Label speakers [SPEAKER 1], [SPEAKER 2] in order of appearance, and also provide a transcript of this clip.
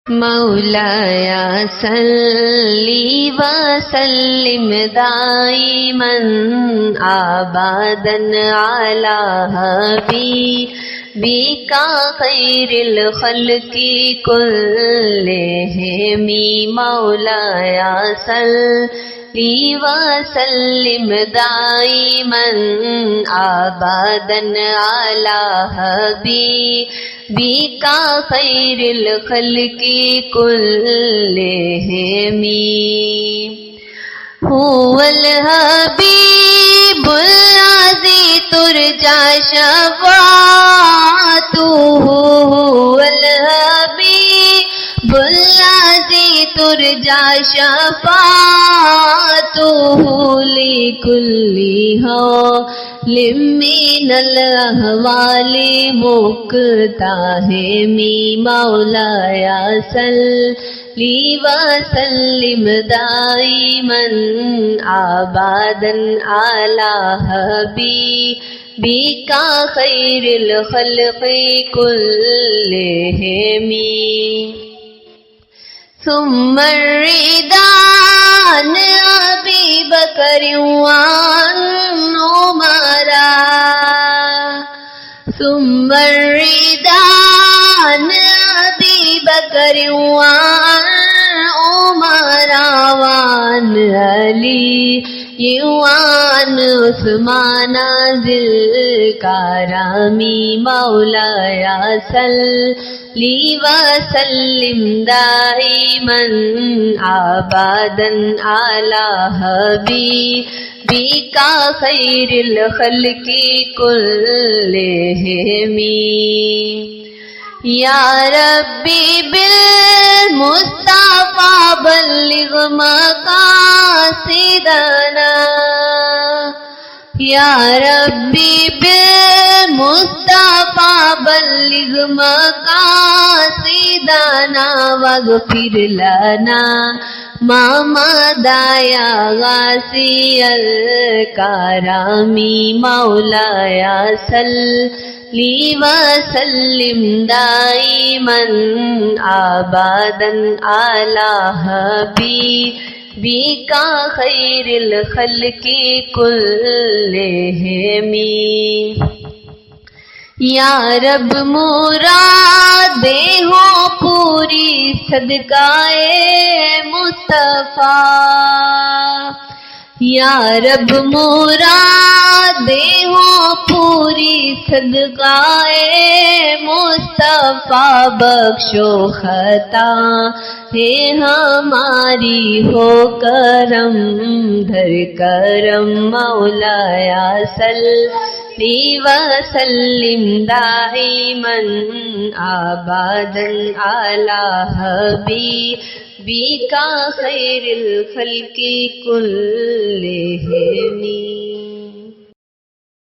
[SPEAKER 1] مولاي صل وسلم دائما ابدا على حبيبك خير الخلق كلهم مولاي صل وسلم دائما ابدا على حبيبك خير الخلق كلهم هو الحبيب الذي ترجى شفاعته هو الحبيب الذي ترجى شفاعته لكل حال من الأحوال مقتحم مولاي صل وسلم دائما ابدا على حبيبك خير الخلق كلهم ثم الرضا عن ابي بكر وعن عمر ثم الرضا عن ابي بكر وعن عمر وعن علي وعن عثمان ذي الكرم مولاي صل وسلم دائما ابدا على حبيبك خير الخلق كلهم یا ربی بالمصطفى بلغ مقاصدنا یا ربی بالمصطفى بلغ مقاصدنا واغفر لنا ما مضى يا غاسي الكرم مولاي صل وسلم دائما ابدا على حبيبك خير الخلق كلهم یا رب مرادیں ہو پوری صدقائے مصطفیٰ یا رب مرادیں ہو پوری صدقائے مصطفیٰ بخشو خطا ہے ہماری ہو کرم دھر کرم مولاي صل وسلم دائما ابدا على حبيبك خير الخلق كلهم